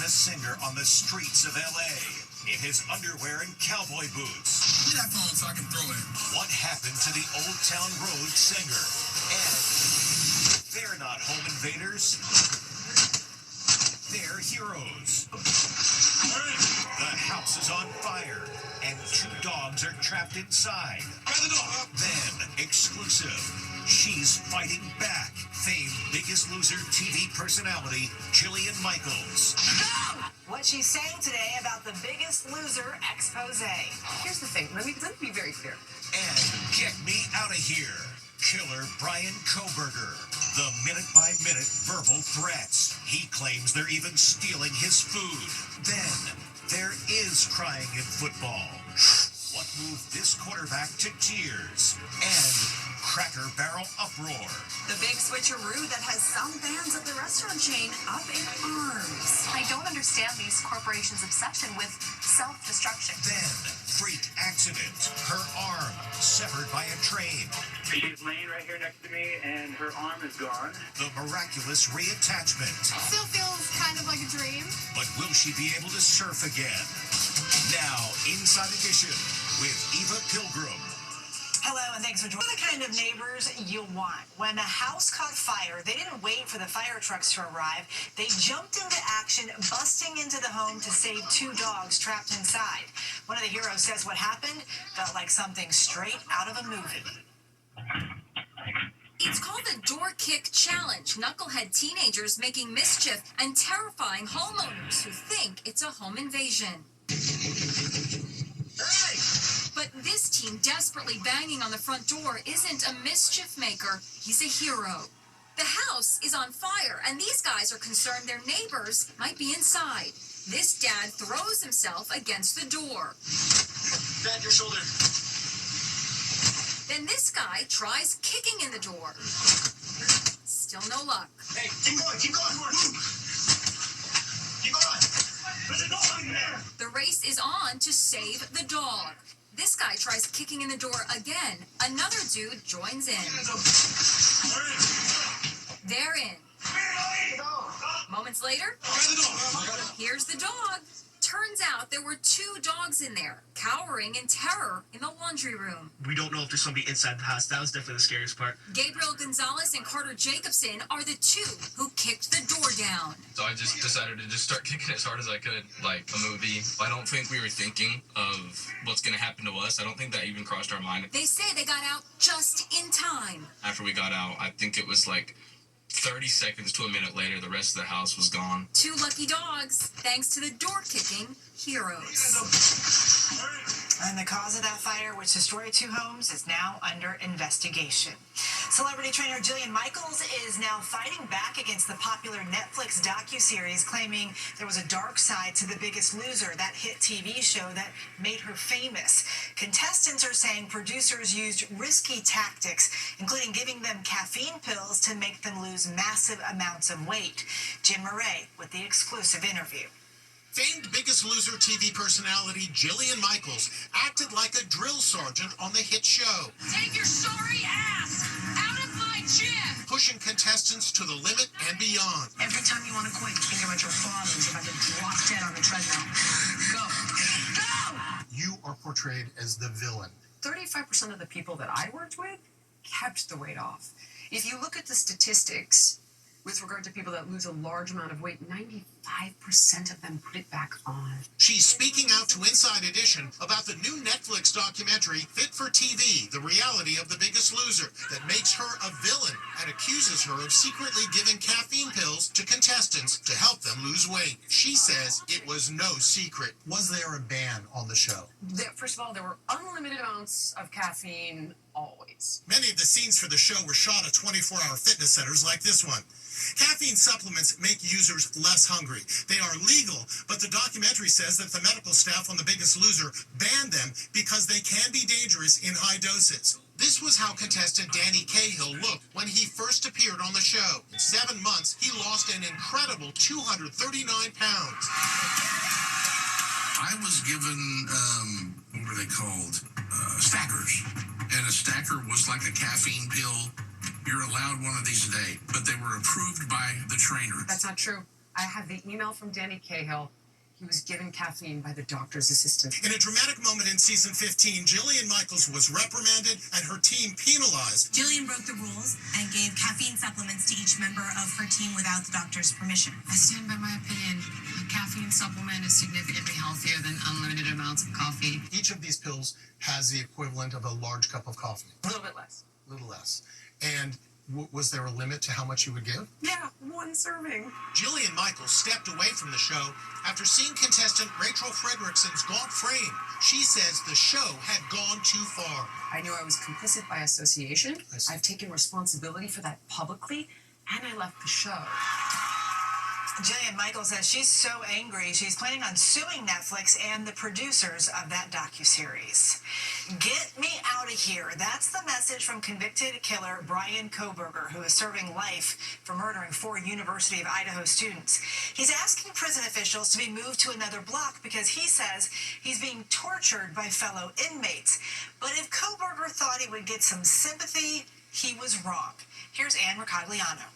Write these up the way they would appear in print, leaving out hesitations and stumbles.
famous singer on the streets of L.A. in his underwear and cowboy boots. Give me that phone so I can throw it. What happened to the Old Town Road singer? And they're not home invaders. They're heroes. The house is on fire, and 2 dogs are trapped inside. Then, exclusive, she's fighting back. Famed Biggest Loser TV personality, Jillian Michaels. What she's saying today about the Biggest Loser expose. Here's the thing, let me be very clear. And get me out of here, killer Brian Koberger. The minute-by-minute verbal threats. He claims they're even stealing his food. Then, there is crying in football. What moved this quarterback to tears? And Cracker Barrel uproar. The big switcheroo that has some fans of the restaurant chain up in arms. I don't understand these corporations' obsession with self-destruction. Then, freak accident. Her arm severed by a train. She's laying right here next to me, and her arm is gone. The miraculous reattachment. Still feels kind of like a dream. But will she be able to surf again? Now, Inside Edition with Eva Pilgrim. Hello, and thanks for joining. The kind of neighbors you want. When a house caught fire, they didn't wait for the fire trucks to arrive. They jumped into action, busting into the home to save 2 dogs trapped inside. One of the heroes says what happened felt like something straight out of a movie. It's called the Door Kick Challenge. Knucklehead teenagers making mischief and terrifying homeowners who think it's a home invasion. Hey! But this teen desperately banging on the front door isn't a mischief maker. He's a hero. The house is on fire, and these guys are concerned their neighbors might be inside. This dad throws himself against the door. Back your shoulder. Then this guy tries kicking in the door. Still no luck. Hey, keep going, keep going. Keep going. There's a dog in there. The race is on to save the dog. This guy tries kicking in the door again. Another dude joins in. They're in. Moments later, here's the dog. Turns out there were 2 dogs in there, cowering in terror in the laundry room. We don't know if there's somebody inside the house. That was definitely the scariest part. Gabriel Gonzalez and Carter Jacobson are the 2 who kicked the door down. So I just decided to just start kicking as hard as I could, like a movie. I don't think we were thinking of what's going to happen to us. I don't think that even crossed our mind. They say they got out just in time. After we got out, I think it was like 30 seconds to a minute later, the rest of the house was gone. 2 lucky dogs, thanks to the door-kicking heroes. And the cause of that fire, which destroyed 2 homes, is now under investigation. Celebrity trainer Jillian Michaels is now fighting back against the popular Netflix docuseries, claiming there was a dark side to The Biggest Loser, that hit TV show that made her famous. Contestants are saying producers used risky tactics, including giving them caffeine pills to make them lose massive amounts of weight. Jim Murray with the exclusive interview. Famed Biggest Loser TV personality Jillian Michaels acted like a drill sergeant on the hit show. Take your sorry ass out of my gym! Pushing contestants to the limit and beyond. Every time you want to quit, think about your father who's about to drop dead on the treadmill. Go! Go! You are portrayed as the villain. 35% of the people that I worked with kept the weight off. If you look at the statistics with regard to people that lose a large amount of weight, 95% of them put it back on. She's speaking out to Inside Edition about the new Netflix documentary, Fit for TV, the reality of The Biggest Loser, that makes her a villain and accuses her of secretly giving caffeine pills to contestants to help them lose weight. She says it was no secret. Was there a ban on the show? First of all, there were unlimited amounts of caffeine always. Many of the scenes for the show were shot at 24-hour fitness centers like this one. Caffeine supplements make users less hungry. They are legal, but the documentary says that the medical staff on The Biggest Loser banned them because they can be dangerous in high doses. This was how contestant Danny Cahill looked when he first appeared on the show. In 7 months, he lost an incredible 239 pounds. I was given, what are they called? Stackers. And a stacker was like a caffeine pill. You're allowed one of these a day, but they were approved by the trainer. That's not true. I have the email from Danny Cahill. He was given caffeine by the doctor's assistant. In a dramatic moment in season 15, Jillian Michaels was reprimanded and her team penalized. Jillian broke the rules and gave caffeine supplements to each member of her team without the doctor's permission. I stand by my opinion. A caffeine supplement is significantly healthier than unlimited amounts of coffee. Each of these pills has the equivalent of a large cup of coffee. A little bit less. A little less. And was there a limit to how much you would give? Yeah, 1 serving. Jillian Michaels stepped away from the show after seeing contestant Rachel Fredrickson's gaunt frame. She says the show had gone too far. I knew I was complicit by association. I've taken responsibility for that publicly, and I left the show. Jillian Michaels says she's so angry she's planning on suing Netflix and the producers of that docuseries. Get me out of here. That's the message from convicted killer Bryan Kohberger, who is serving life for murdering 4 University of Idaho students. He's asking prison officials to be moved to another block because he says he's being tortured by fellow inmates. But if Kohberger thought he would get some sympathy, he was wrong. Here's Ann Mercogliano.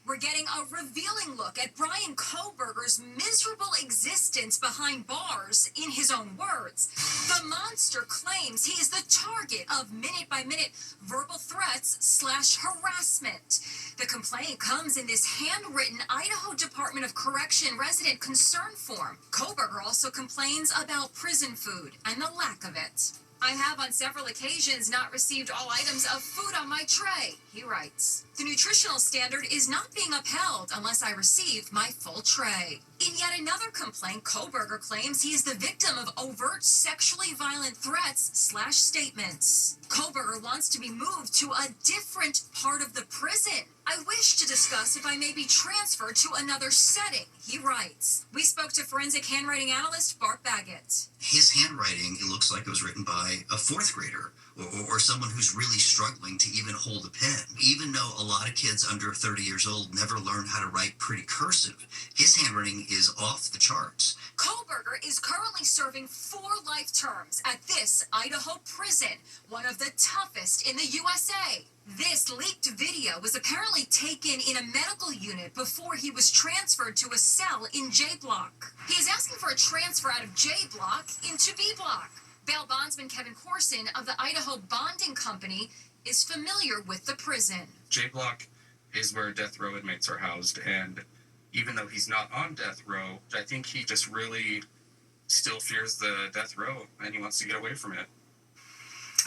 We're getting a revealing look at Bryan Kohberger's miserable existence behind bars in his own words. The monster claims he is the target of minute-by-minute verbal threats / harassment. The complaint comes in this handwritten Idaho Department of Correction resident concern form. Kohberger also complains about prison food and the lack of it. I have on several occasions not received all items of food on my tray, he writes. The nutritional standard is not being upheld unless I receive my full tray. In yet another complaint, Kohberger claims he is the victim of overt sexually violent threats / statements. Kohberger wants to be moved to a different part of the prison. I wish to discuss if I may be transferred to another setting, he writes. We spoke to forensic handwriting analyst Bart Baggett. His handwriting, it looks like it was written by a 4th grader or someone who's really struggling to even hold a pen. Even though a lot of kids under 30 years old never learn how to write pretty cursive, his handwriting is off the charts. Kohberger is currently serving 4 life terms at this Idaho prison, one of the toughest in the USA. This leaked video was apparently taken in a medical unit before he was transferred to a cell in J Block. He is asking for a transfer out of J Block into B Block. Bail bondsman Kevin Corson of the Idaho Bonding Company is familiar with the prison. J Block is where death row inmates are housed, and even though he's not on death row, I think he just really still fears the death row, and he wants to get away from it.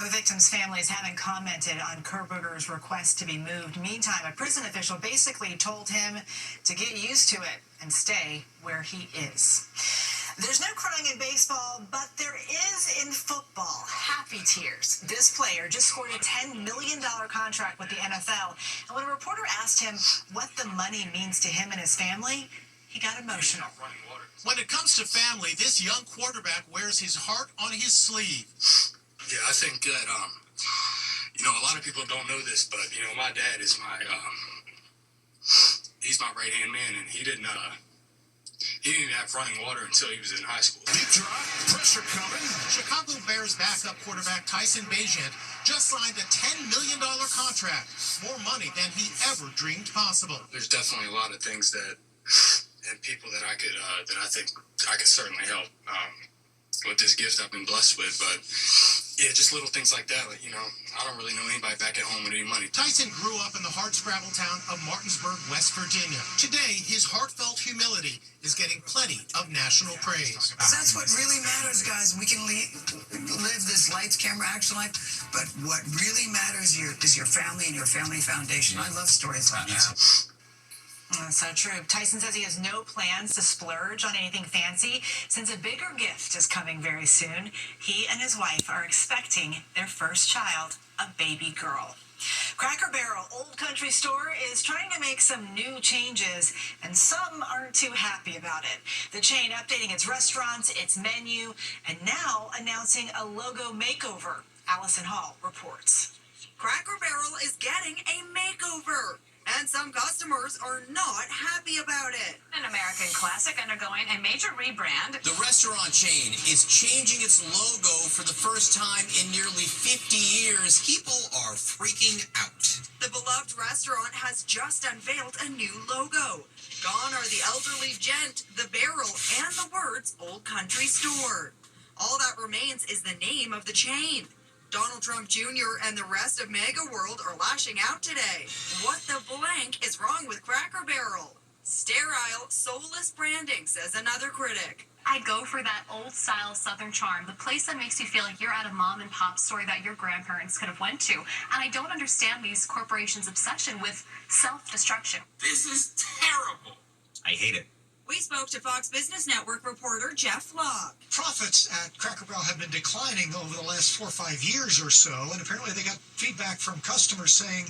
The victims' families haven't commented on Kohberger's request to be moved. Meantime, a prison official basically told him to get used to it and stay where he is. There's no crying in baseball, but there is in football. Happy tears. This player just scored a $10 million contract with the NFL, and when a reporter asked him what the money means to him and his family, he got emotional. When it comes to family, this young quarterback wears his heart on his sleeve. Yeah, I think that, a lot of people don't know this, but, my dad is he's my right-hand man, and he didn't even have running water until he was in high school. Deep drop, pressure coming. Chicago Bears backup quarterback Tyson Bagent just signed a $10 million contract, more money than he ever dreamed possible. There's definitely a lot of things and people that I think I could certainly help with this gift I've been blessed with, but yeah, just little things like that. I don't really know anybody back at home with any money. Tyson grew up in the hardscrabble town of Martinsburg, West Virginia. Today, his heartfelt humility is getting plenty of national praise. That's what really matters, guys. We can live this lights, camera, action life, but what really matters is your family and your family foundation. I love stories like that. That's so true. Tyson says he has no plans to splurge on anything fancy since a bigger gift is coming very soon. He and his wife are expecting their first child, a baby girl. Cracker Barrel Old Country Store is trying to make some new changes, and some aren't too happy about it. The chain updating its restaurants, its menu, and now announcing a logo makeover. Allison Hall reports. Cracker Barrel is getting a makeover. And some customers are not happy about it. An American classic undergoing a major rebrand. The restaurant chain is changing its logo for the first time in nearly 50 years. People are freaking out. The beloved restaurant has just unveiled a new logo. Gone are the elderly gent, the barrel, and the words Old Country Store. All that remains is the name of the chain. Donald Trump Jr. and the rest of MAGA world are lashing out today. What the blank is wrong with Cracker Barrel? Sterile, soulless branding, says another critic. I'd go for that old-style Southern charm, the place that makes you feel like you're at a mom-and-pop store that your grandparents could have went to. And I don't understand these corporations' obsession with self-destruction. This is terrible. I hate it. We spoke to Fox Business Network reporter Jeff Locke. Profits at Cracker Barrel have been declining over the last 4 or 5 years or so, and apparently they got feedback from customers saying,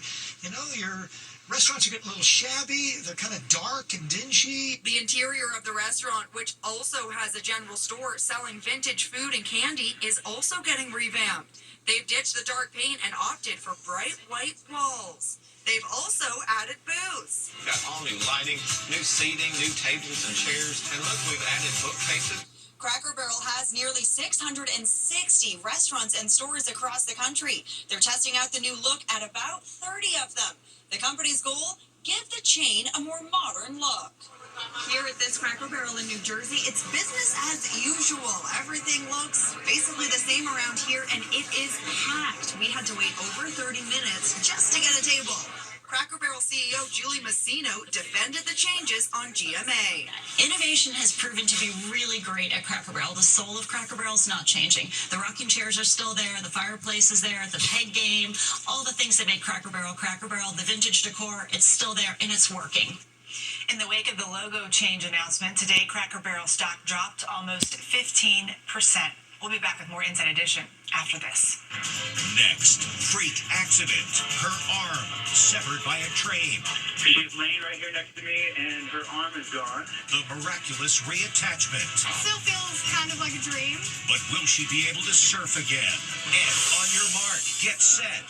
your restaurants are getting a little shabby, they're kind of dark and dingy. The interior of the restaurant, which also has a general store selling vintage food and candy, is also getting revamped. They've ditched the dark paint and opted for bright white walls. They've also added booths. Got all new lighting, new seating, new tables and chairs, and look, we've added bookcases. Cracker Barrel has nearly 660 restaurants and stores across the country. They're testing out the new look at about 30 of them. The company's goal? Give the chain a more modern look. Here at this Cracker Barrel in New Jersey, it's business as usual. Everything looks basically the same around here, and it is packed. We had to wait over 30 minutes just to get a table. Cracker Barrel CEO Julie Massino defended the changes on GMA. Innovation has proven to be really great at Cracker Barrel. The soul of Cracker Barrel is not changing. The rocking chairs are still there, the fireplace is there, the peg game, all the things that make Cracker Barrel, the vintage decor, it's still there and it's working. In the wake of the logo change announcement, today Cracker Barrel stock dropped almost 15%. We'll be back with more Inside Edition after this. Next, freak accident. Her arm severed by a train. She's laying right here next to me, and her arm is gone. The miraculous reattachment. Still feels kind of like a dream. But will she be able to surf again? And on your mark, get set.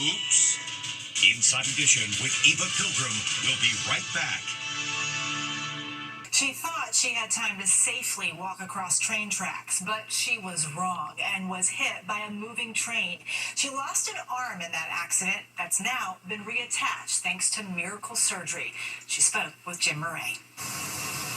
Oops. Inside Edition with Eva Pilgrim will be right back. She thought she had time to safely walk across train tracks, but she was wrong and was hit by a moving train. She lost an arm in that accident that's now been reattached thanks to miracle surgery. She spoke with Jim Murray.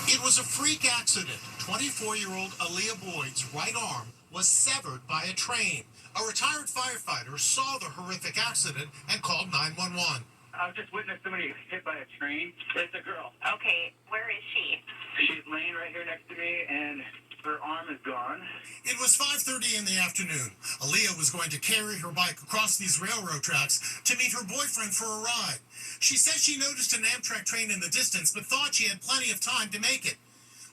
It was a freak accident. 24-year-old Aaliyah Boyd's right arm was severed by a train. A retired firefighter saw the horrific accident and called 911. I've just witnessed somebody hit by a train. It's a girl. Okay, where is she? She's laying right here next to me, and her arm is gone. It was 5:30 in the afternoon. Aaliyah was going to carry her bike across these railroad tracks to meet her boyfriend for a ride. She said she noticed an Amtrak train in the distance, but thought she had plenty of time to make it.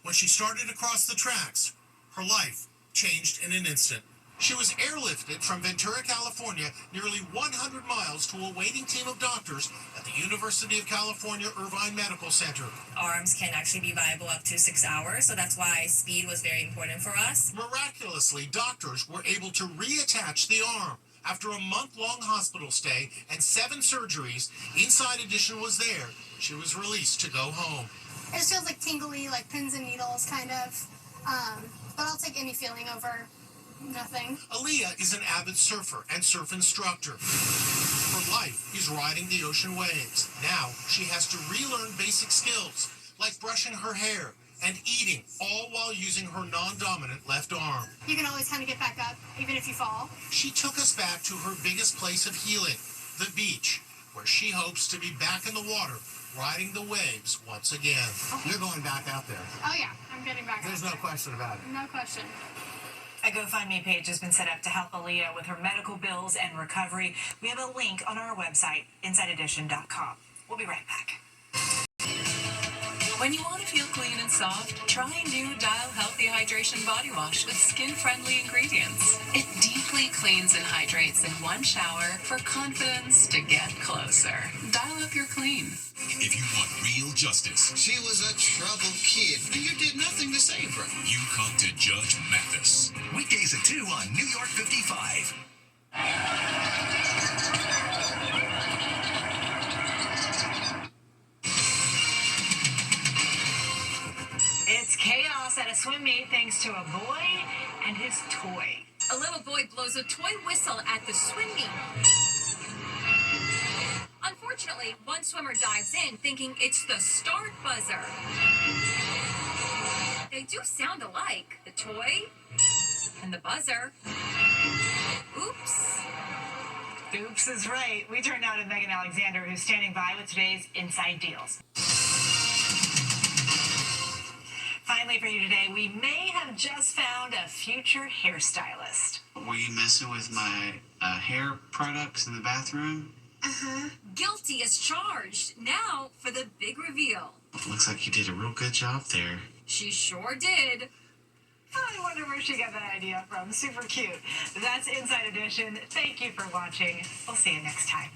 When she started across the tracks, her life changed in an instant. She was airlifted from Ventura, California, nearly 100 miles to a waiting team of doctors at the University of California Irvine Medical Center. Arms can actually be viable up to 6 hours, so that's why speed was very important for us. Miraculously, doctors were able to reattach the arm. After a month-long hospital stay and 7 surgeries, Inside Edition was there. She was released to go home. It just feels like tingly, like pins and needles, kind of. But I'll take any feeling over nothing. Aaliyah is an avid surfer and surf instructor. Her life is riding the ocean waves. Now she has to relearn basic skills like brushing her hair and eating, all while using her non-dominant left arm. You can always kind of get back up, even if you fall. She took us back to her biggest place of healing, the beach, where she hopes to be back in the water, riding the waves once again. You're going back out there. Oh yeah, I'm getting back There's out no question about it. No question. A GoFundMe page has been set up to help Aaliyah with her medical bills and recovery. We have a link on our website, InsideEdition.com. We'll be right back. When you want to feel clean and soft, try new Dial Healthy Hydration Body Wash with skin-friendly ingredients. It deeply cleans and hydrates in one shower for confidence to get closer. Dial up your clean. If you want real justice, She was a troubled kid, and you did nothing to save her. you come to Judge Mathis. Weekdays at 2 on New York 55. swim meet thanks to a boy and his toy. A little boy blows a toy whistle at the swim meet. Unfortunately, one swimmer dives in thinking it's the start buzzer. They do sound alike, the toy and the buzzer. Oops. Oops is right. We turn now to Megan Alexander, who's standing by with today's Inside Deals. Finally for you today, we may have just found a future hairstylist. Were you messing with my hair products in the bathroom? Guilty as charged. Now for the big reveal. Looks like you did a real good job there. She sure did. I wonder where she got that idea from. Super cute. That's Inside Edition. Thank you for watching. We'll see you next time.